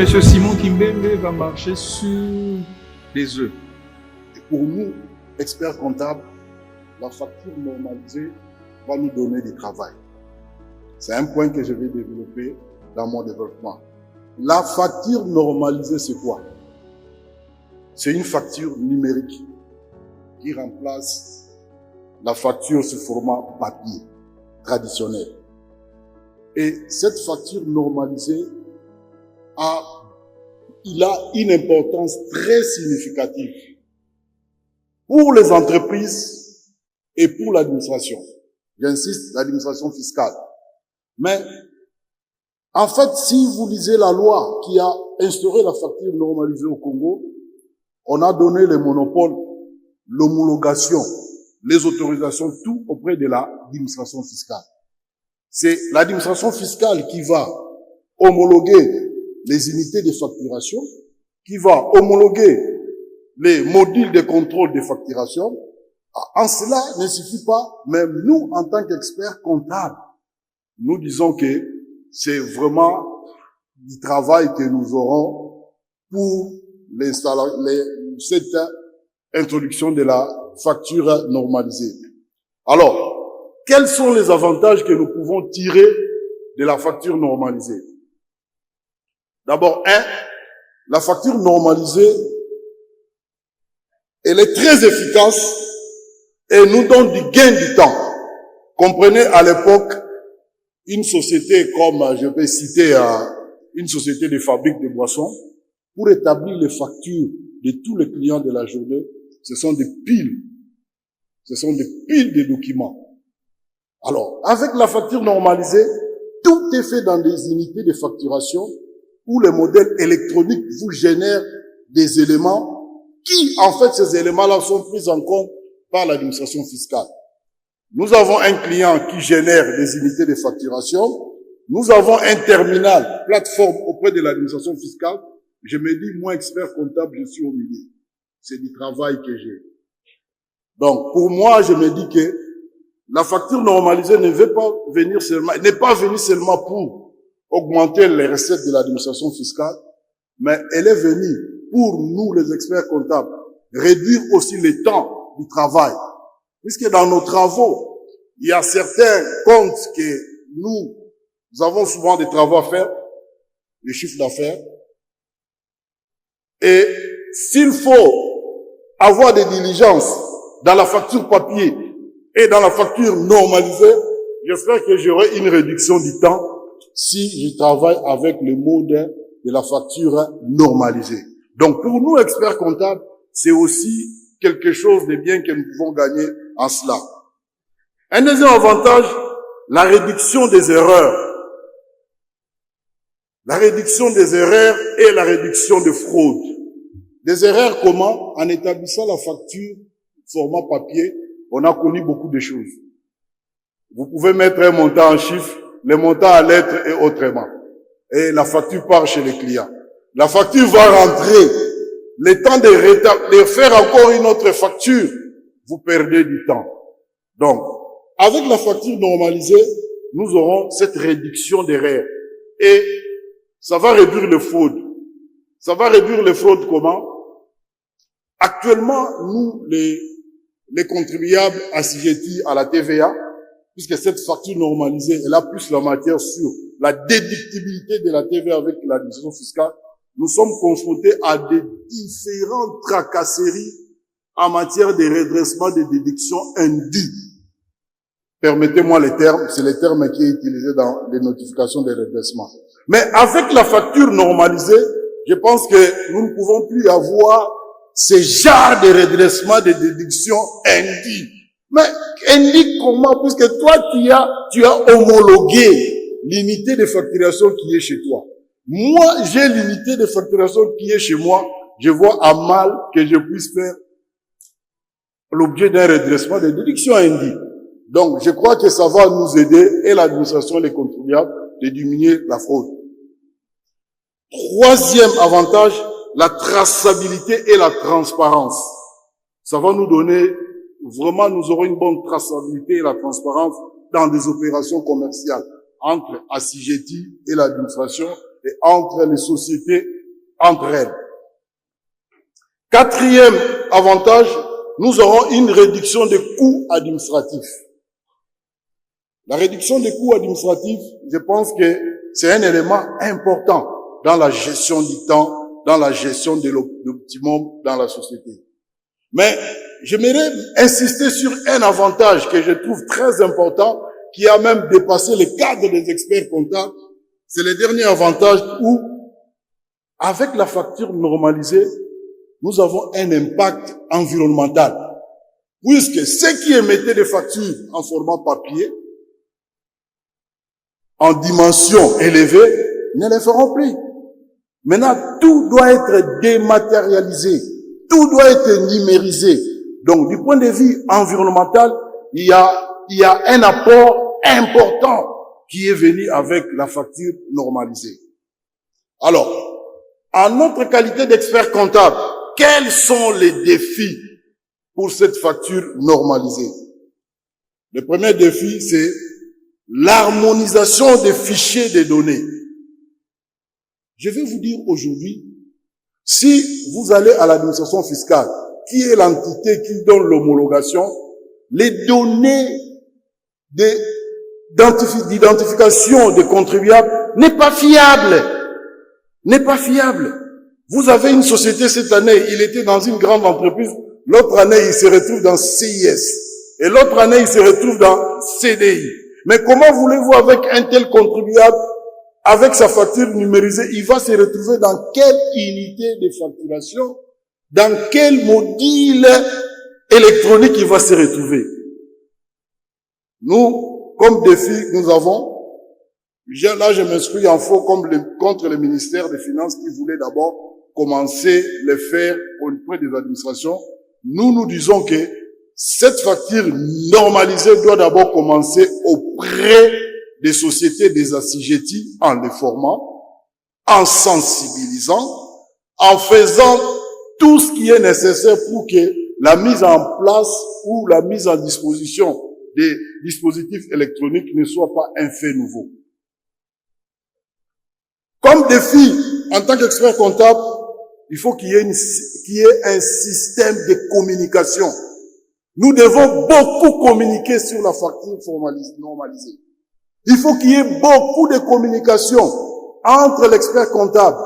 M. Simon Kimbembe va marcher sur des œufs. Et pour nous, experts comptables, la facture normalisée va nous donner du travail. C'est un point que je vais développer dans mon développement. La facture normalisée, c'est quoi? C'est une facture numérique qui remplace la facture sous format papier traditionnel. Et cette facture normalisée a une importance très significative pour les entreprises et pour l'administration. J'insiste, l'administration fiscale. Mais, en fait, si vous lisez la loi qui a instauré la facture normalisée au Congo, on a donné les monopoles, l'homologation, les autorisations, tout auprès de l'administration fiscale. C'est l'administration fiscale qui va homologuer les unités de facturation, qui va homologuer les modules de contrôle de facturation. En cela ne suffit pas, même nous, en tant qu'experts comptables, nous disons que c'est vraiment du travail que nous aurons pour cette introduction de la facture normalisée. Alors, quels sont les avantages que nous pouvons tirer de la facture normalisée? D'abord, la facture normalisée, elle est très efficace et nous donne du gain du temps. Comprenez, à l'époque, une société comme, je vais citer, une société de fabrique de boissons, pour établir les factures de tous les clients de la journée, ce sont des piles. Ce sont des piles de documents. Alors, avec la facture normalisée, tout est fait dans des unités de facturation où les modèles électroniques vous génèrent des éléments qui, en fait, ces éléments-là sont pris en compte par l'administration fiscale. Nous avons un client qui génère des unités de facturation. Nous avons un terminal, plateforme auprès de l'administration fiscale. Je me dis, moi, expert comptable, je suis au milieu. C'est du travail que j'ai. Donc, pour moi, je me dis que la facture normalisée n'est pas venue seulement pour augmenter les recettes de l'administration fiscale, mais elle est venue pour nous, les experts comptables, réduire aussi le temps du travail. Puisque dans nos travaux, il y a certains comptes que nous avons souvent des travaux à faire, les chiffres d'affaires. Et s'il faut avoir des diligences dans la facture papier et dans la facture normalisée, j'espère que j'aurai une réduction du temps si je travaille avec le mode de la facture normalisée. Donc, pour nous, experts comptables, c'est aussi quelque chose de bien que nous pouvons gagner en cela. Un deuxième avantage, la réduction des erreurs. La réduction des erreurs et la réduction de fraude. Des erreurs comment? En établissant la facture format papier, on a connu beaucoup de choses. Vous pouvez mettre un montant en chiffres, le montant à lettres et autrement. Et la facture part chez les clients. La facture va rentrer. Le temps de faire encore une autre facture, vous perdez du temps. Donc, avec la facture normalisée, nous aurons cette réduction d'erreurs. Et ça va réduire le fraude. Ça va réduire le fraude comment? Actuellement, nous, les contribuables assujettis à la TVA, puisque cette facture normalisée, elle a plus la matière sur la déductibilité de la TVA avec l'administration fiscale, nous sommes confrontés à des différentes tracasseries en matière de redressement des déductions indues. Permettez-moi les termes, c'est les termes qui est utilisé dans les notifications de redressement. Mais avec la facture normalisée, je pense que nous ne pouvons plus avoir ce genre de redressement de déductions indues. Mais indique comment, puisque toi tu as homologué l'unité de facturation qui est chez toi. Moi, j'ai l'unité de facturation qui est chez moi. Je vois à mal que je puisse faire l'objet d'un redressement de déduction indue. Donc, je crois que ça va nous aider, et l'administration des contribuables, de diminuer la fraude. Troisième avantage, la traçabilité et la transparence. Ça va nous donner, vraiment, nous aurons une bonne traçabilité et la transparence dans des opérations commerciales entre assujettis et l'administration et entre les sociétés entre elles. Quatrième avantage, nous aurons une réduction des coûts administratifs. La réduction des coûts administratifs, je pense que c'est un élément important dans la gestion du temps, dans la gestion de l'optimum dans la société. Mais j'aimerais insister sur un avantage que je trouve très important, qui a même dépassé le cadre des experts comptables. C'est le dernier avantage où, avec la facture normalisée, nous avons un impact environnemental. Puisque ceux qui émettaient des factures en format papier, en dimension élevée, ne les feront plus. Maintenant, tout doit être dématérialisé. Tout doit être numérisé. Donc, du point de vue environnemental, il y a un apport important qui est venu avec la facture normalisée. Alors, en notre qualité d'expert comptable, quels sont les défis pour cette facture normalisée? Le premier défi, c'est l'harmonisation des fichiers des données. Je vais vous dire aujourd'hui, si vous allez à l'administration fiscale, qui est l'entité qui donne l'homologation, les données d'identification des contribuables n'est pas fiable. N'est pas fiable. Vous avez une société cette année, il était dans une grande entreprise, l'autre année il se retrouve dans CIS, et l'autre année il se retrouve dans CDI. Mais comment voulez-vous avec un tel contribuable, avec sa facture numérisée, il va se retrouver dans quelle unité de facturation, dans quel module électronique il va se retrouver? Nous, comme défi, nous avons, là je m'inscris en faux contre le ministère des Finances qui voulait d'abord commencer le faire auprès des administrations. Nous disons que cette facture normalisée doit d'abord commencer auprès des sociétés des assujettis en les formant, en sensibilisant, en faisant tout ce qui est nécessaire pour que la mise en place ou la mise en disposition des dispositifs électroniques ne soit pas un fait nouveau. Comme défi, en tant qu'expert comptable, il faut qu'il y ait un système de communication. Nous devons beaucoup communiquer sur la facture normalisée. Il faut qu'il y ait beaucoup de communication entre l'expert comptable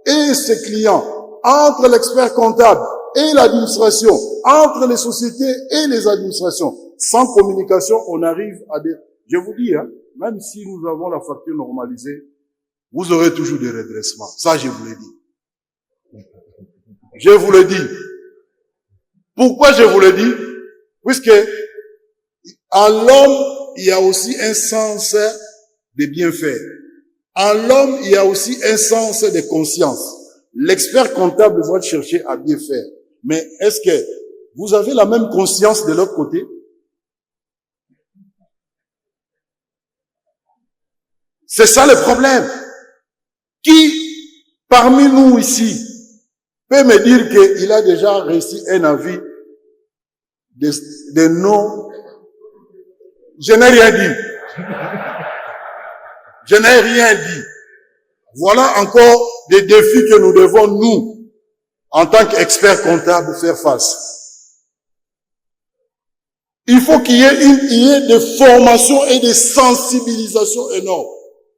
et ses clients, entre l'expert comptable et l'administration, entre les sociétés et les administrations. Sans communication, on arrive à des... Je vous dis, même si nous avons la facture normalisée, vous aurez toujours des redressements. Ça, je vous l'ai dit. Je vous le dis. Pourquoi je vous le dis? Puisque en l'homme, il y a aussi un sens de bien faire. En l'homme, il y a aussi un sens de conscience. L'expert comptable va chercher à bien faire. Mais est-ce que vous avez la même conscience de l'autre côté? C'est ça le problème. Qui, parmi nous ici, peut me dire qu'il a déjà reçu un avis de non? Je n'ai rien dit. Je n'ai rien dit. Voilà encore des défis que nous devons, nous, en tant qu'experts comptables, faire face. Il faut qu'il y ait des formations et des sensibilisations énormes.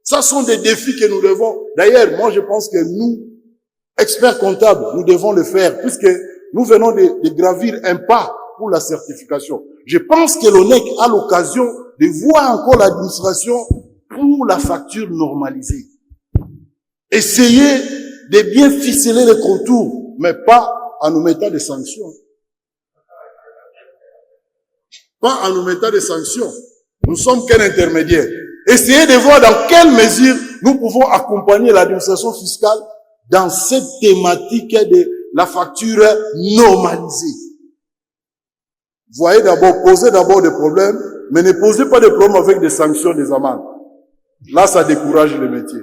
Ça sont des défis que nous devons. D'ailleurs, moi je pense que nous, experts comptables, nous devons le faire, puisque nous venons de gravir un pas pour la certification. Je pense que l'ONEC a l'occasion de voir encore l'administration pour la facture normalisée. Essayez de bien ficeler les contours, mais pas en nous mettant des sanctions. Pas en nous mettant des sanctions. Nous sommes qu'un intermédiaire. Essayez de voir dans quelle mesure nous pouvons accompagner l'administration fiscale dans cette thématique de la facture normalisée. Voyez d'abord, posez d'abord des problèmes, mais ne posez pas des problèmes avec des sanctions, des amendes. Là, ça décourage le métier.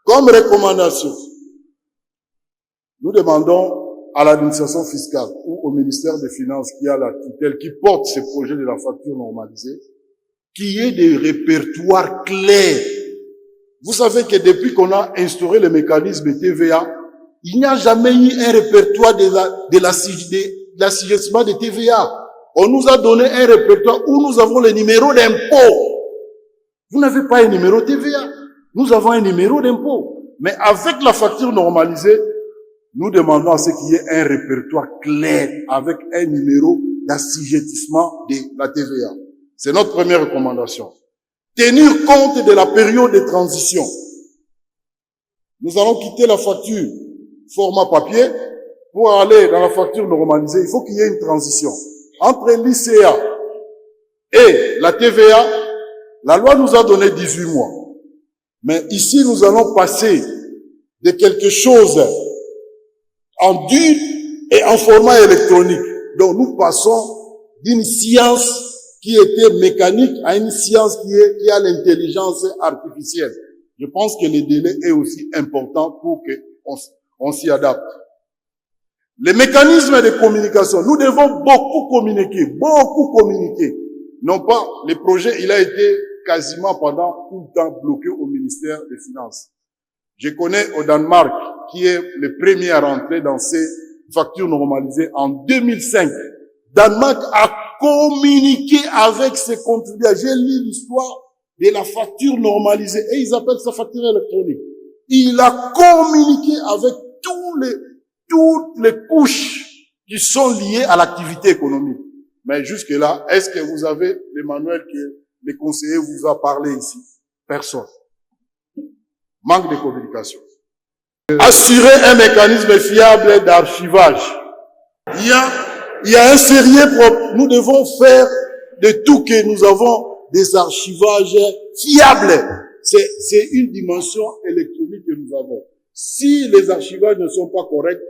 Comme recommandation, nous demandons à l'administration fiscale ou au ministère des Finances qui a la tutelle, qui porte ce projet de la facture normalisée, qu'il y ait des répertoires clairs. Vous savez que depuis qu'on a instauré le mécanisme TVA, Il n'y a jamais eu un répertoire de l'assujettissement de TVA. On nous a donné un répertoire où nous avons les numéros d'impôt. Vous n'avez pas un numéro TVA. Nous avons un numéro d'impôt. Mais avec la facture normalisée, nous demandons à ce qu'il y ait un répertoire clair avec un numéro d'assujettissement de la TVA. C'est notre première recommandation. Tenir compte de la période de transition. Nous allons quitter la facture format papier pour aller dans la facture normalisée. Il faut qu'il y ait une transition. Entre l'ICA et la TVA, la loi nous a donné 18 mois. Mais ici, nous allons passer de quelque chose en dur et en format électronique. Donc, nous passons d'une science qui était mécanique à une science qui a l'intelligence artificielle. Je pense que le délai est aussi important pour qu'on s'y adapte. Les mécanismes de communication, nous devons beaucoup communiquer. Non pas, le projet, il a été quasiment pendant tout le temps bloqué au ministère des Finances. Je connais au Danemark, qui est le premier à rentrer dans ces factures normalisées en 2005. Danemark a communiqué avec ses contribuables. J'ai lu l'histoire de la facture normalisée et ils appellent ça facture électronique. Il a communiqué avec toutes les couches qui sont liées à l'activité économique. Mais jusque-là, est-ce que vous avez le manuel que le conseiller vous a parlé ici? Personne. Manque de communication. Assurer un mécanisme fiable d'archivage. Il y a un sérieux problème. Nous devons faire de tout que nous avons des archivages fiables. C'est une dimension électronique que nous avons. Si les archivages ne sont pas corrects,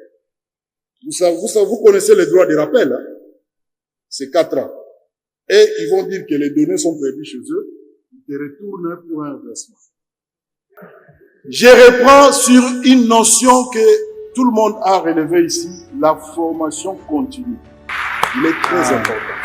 vous connaissez les droits de rappel, hein? C'est 4 ans. Et ils vont dire que les données sont perdues chez eux, ils te retournent pour un redressement. Je reprends sur une notion que tout le monde a relevée ici, la formation continue. Il est très important.